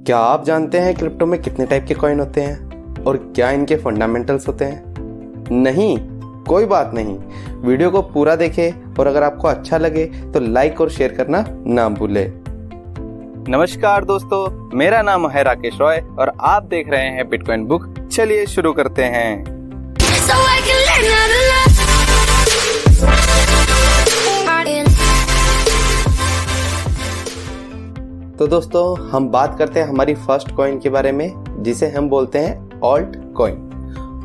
क्या आप जानते हैं क्रिप्टो में कितने टाइप के कॉइन होते हैं और क्या इनके फंडामेंटल्स होते हैं? नहीं, कोई बात नहीं। वीडियो को पूरा देखें और अगर आपको अच्छा लगे तो लाइक और शेयर करना ना भूलें। नमस्कार दोस्तों, मेरा नाम है राकेश रॉय और आप देख रहे हैं बिटकॉइन बुक। चलिए शुरू करते हैं। तो दोस्तों, हम बात करते हैं हमारी फर्स्ट कॉइन के बारे में, जिसे हम बोलते हैं ऑल्ट कॉइन।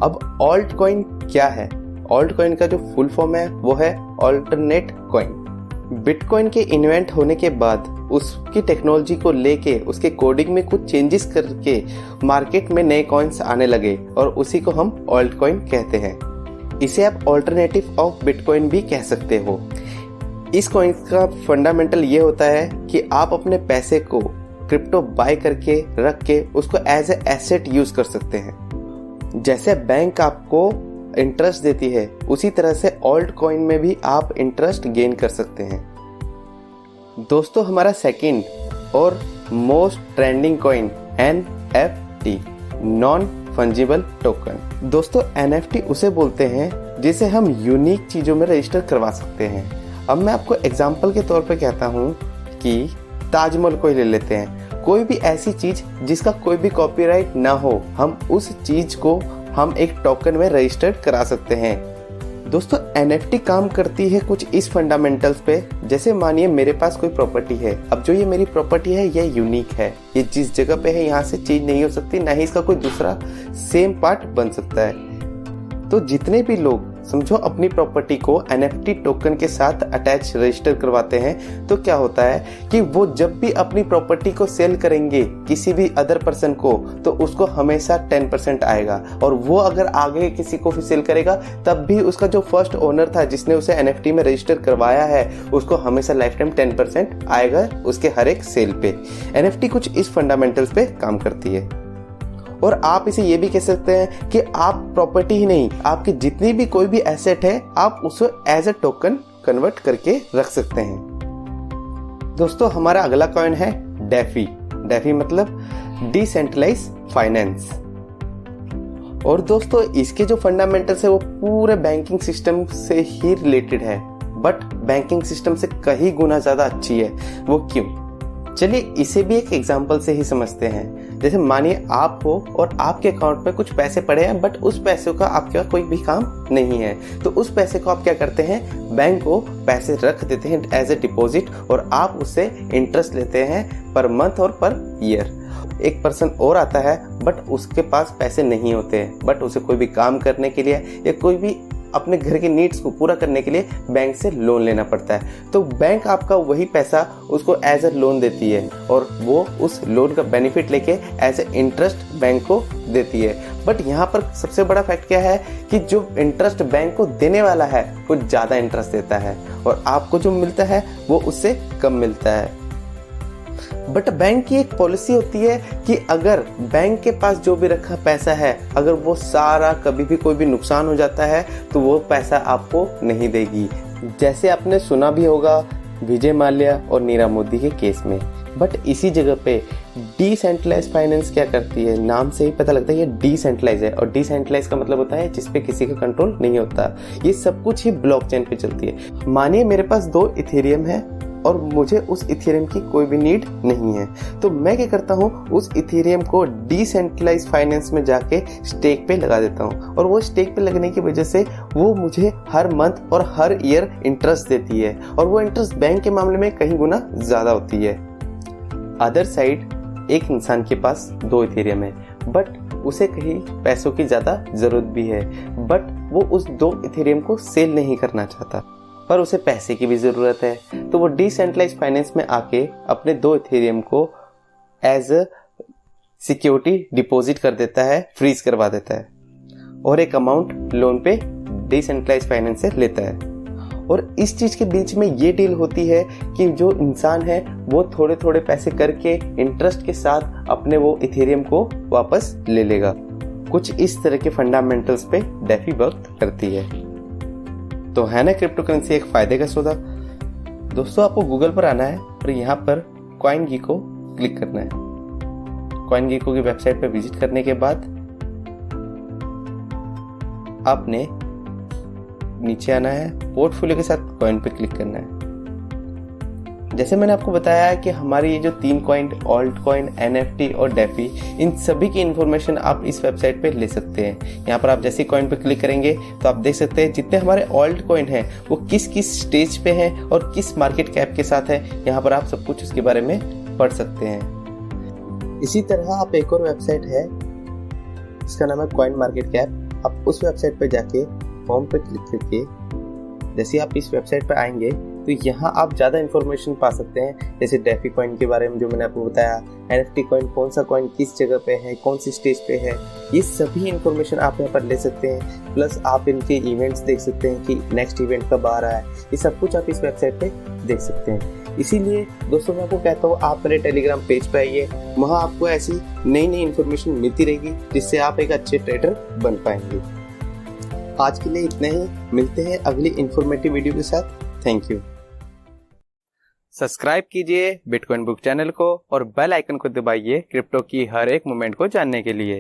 अब ऑल्ट कॉइन क्या है? ऑल्ट कॉइन का जो फुल फॉर्म है वो है ऑल्टरनेट कॉइन। बिटकॉइन के इन्वेंट होने के बाद उसकी टेक्नोलॉजी को लेके उसके कोडिंग में कुछ चेंजेस करके मार्केट में नए कॉइन्स आने लगे और उसी को हम ऑल्ट कॉइन कहते हैं। इसे आप ऑल्टरनेटिव ऑफ बिटकॉइन भी कह सकते हो। इस कॉइन का फंडामेंटल ये होता है कि आप अपने पैसे को क्रिप्टो बाय करके रख के उसको एज ए एसेट यूज कर सकते हैं। जैसे बैंक आपको इंटरेस्ट देती है, उसी तरह से ऑल्ट कॉइन में भी आप इंटरेस्ट गेन कर सकते हैं। दोस्तों, हमारा सेकंड और most trending coin NFT, non fungible token. दोस्तों, NFT उसे बोलते हैं जिसे हम यूनिक चीजों में रजिस्टर करवा सकते हैं। अब मैं आपको एग्जाम्पल के तौर पे कहता हूँ कि ताजमहल को ही ले लेते हैं। कोई भी ऐसी चीज जिसका कोई भी कॉपीराइट ना हो, हम उस चीज को हम एक टोकन में रजिस्टर्ड करा सकते हैं। दोस्तों, NFT काम करती है कुछ इस फंडामेंटल्स पे। जैसे मानिए मेरे पास कोई प्रॉपर्टी है। अब जो ये मेरी प्रॉपर्टी है ये यूनिक है, ये जिस जगह पे है यहाँ से चेंज नहीं हो सकती, ना ही इसका कोई दूसरा सेम पार्ट बन सकता है। तो जितने भी लोग समझो अपनी प्रॉपर्टी को NFT टोकन के साथ अटैच रजिस्टर करवाते हैं, तो क्या होता है कि वो जब भी अपनी प्रॉपर्टी को सेल करेंगे किसी भी अदर पर्सन को, तो उसको हमेशा 10% आएगा। और वो अगर आगे किसी को भी सेल करेगा तब भी उसका जो फर्स्ट ओनर था जिसने उसे NFT में रजिस्टर करवाया है, उसको हमेशा लाइफ टाइम 10% आएगा उसके हर एक सेल पे। NFT कुछ इस फंडामेंटल्स पे काम करती है। और आप इसे ये भी कह सकते हैं कि आप प्रॉपर्टी ही नहीं, आपकी जितनी भी कोई भी एसेट है, आप उसे एज ए टोकन कन्वर्ट करके रख सकते हैं। दोस्तों, हमारा अगला कॉइन है डेफी। डेफी मतलब डिसेंट्रलाइज फाइनेंस। और दोस्तों, इसके जो फंडामेंटल्स है वो पूरे बैंकिंग सिस्टम से ही रिलेटेड है, बट बैंकिंग सिस्टम से कहीं गुना ज्यादा अच्छी है। वो क्यों? चलिए इसे भी एक एग्जांपल से ही समझते हैं। जैसे मानिए आप हो और आपके अकाउंट में कुछ पैसे पड़े हैं, बट उस पैसे का आपका कोई भी काम नहीं है। तो उस पैसे को आप क्या करते हैं, बैंक को पैसे रख देते हैं एज ए डिपॉजिट और आप उससे इंटरेस्ट लेते हैं पर मंथ और पर ईयर। एक पर्सन और आता है बट उसके पास पैसे नहीं होते, बट उसे कोई भी काम करने के लिए या कोई भी अपने घर के नीड्स को पूरा करने के लिए बैंक से लोन लेना पड़ता है। तो बैंक आपका वही पैसा उसको एज ए लोन देती है और वो उस लोन का बेनिफिट लेके एज ए इंटरेस्ट बैंक को देती है। बट यहाँ पर सबसे बड़ा फैक्ट क्या है कि जो इंटरेस्ट बैंक को देने वाला है वो ज़्यादा इंटरेस्ट देता है और आपको जो मिलता है वो उससे कम मिलता है। बट बैंक की एक पॉलिसी होती है कि अगर बैंक के पास जो भी रखा पैसा है, अगर वो सारा कभी भी कोई भी नुकसान हो जाता है तो वो पैसा आपको नहीं देगी। जैसे आपने सुना भी होगा विजय माल्या और नीरव मोदी के केस में। बट इसी जगह पे डिसेंट्रलाइज फाइनेंस क्या करती है, नाम से ही पता लगता है ये डिसेंट्रलाइज है। और डिसेंट्रलाइज का मतलब होता है जिसपे किसी का कंट्रोल नहीं होता। ये सब कुछ ही ब्लॉकचेन पे चलती है। मानिए मेरे पास 2 इथेरियम है और मुझे उस इथेरियम की कोई भी नीड नहीं है, तो मैं क्या करता हूँ, उस इथेरियम को डिसेंट्रलाइज फाइनेंस में जाके स्टेक पे लगा देता हूँ। और वो स्टेक पे लगने की वजह से वो मुझे हर मंथ और हर ईयर इंटरेस्ट देती है और वो इंटरेस्ट बैंक के मामले में कहीं गुना ज्यादा होती है। अदर साइड, एक इंसान के पास 2 इथेरियम है बट उसे कहीं पैसों की ज्यादा जरूरत भी है, बट वो उस 2 इथेरियम को सेल नहीं करना चाहता, पर उसे पैसे की भी जरूरत है। तो वो डिसेंट्रलाइज फाइनेंस में आके अपने 2 इथेरियम को एज अ सिक्योरिटी डिपॉजिट कर देता है, फ्रीज करवा देता है और एक अमाउंट लोन पे डिसेंट्रलाइज फाइनेंस से लेता है। और इस चीज के बीच में ये डील होती है कि जो इंसान है वो थोड़े थोड़े पैसे करके इंटरेस्ट के साथ अपने वो इथेरियम को वापस ले लेगा। कुछ इस तरह के फंडामेंटल्स पे डेफी वर्क करती है। तो है ना क्रिप्टो करेंसी एक फायदे का सौदा। दोस्तों, आपको गूगल पर आना है और यहाँ पर कॉइन की को क्लिक करना है CoinGecko की वेबसाइट पर विजिट करने के बाद आपने नीचे आना है, पोर्टफोलियो के साथ कॉइन पे क्लिक करना है। जैसे मैंने आपको बताया है कि हमारी ये जो 3 कॉइन, ऑल्ट कॉइन, NFT और डेफी, इन सभी की इन्फॉर्मेशन आप इस वेबसाइट पे ले सकते हैं। यहाँ पर आप जैसे कॉइन पे क्लिक करेंगे तो आप देख सकते हैं जितने हमारे ऑल्ट कॉइन हैं वो किस किस स्टेज पे हैं और किस मार्केट कैप के साथ है। यहाँ पर आप सब कुछ उसके बारे में पढ़ सकते हैं। इसी तरह आप एक और वेबसाइट है, इसका नाम है कॉइन मार्केट कैप। आप उस वेबसाइट पे जाके फॉर्म पे क्लिक करके जैसे आप इस वेबसाइट पे आएंगे तो यहाँ आप ज़्यादा इन्फॉर्मेशन पा सकते हैं, जैसे डेफी कॉइन के बारे में जो मैंने आपको बताया, NFT कॉइन, कौन सा कॉइन किस जगह पे है, कौन सी स्टेज पे है, ये सभी इन्फॉर्मेशन आप यहाँ पर ले सकते हैं। प्लस आप इनके इवेंट्स देख सकते हैं कि नेक्स्ट इवेंट कब आ रहा है, ये सब कुछ आप इस वेबसाइट पे देख सकते हैं। इसीलिए दोस्तों मैं आपको कहता हूँ आप मेरे टेलीग्राम पेज पे आइए, वहाँ आपको ऐसी नई नई इन्फॉर्मेशन मिलती रहेगी जिससे आप एक अच्छे ट्रेडर बन पाएंगे। आज के लिए इतना ही, मिलते हैं अगली इन्फॉर्मेटिव वीडियो के साथ। Thank you. सब्सक्राइब कीजिए बिटकॉइन बुक चैनल को और बेल आइकन को दबाइए क्रिप्टो की हर एक मूवमेंट को जानने के लिए।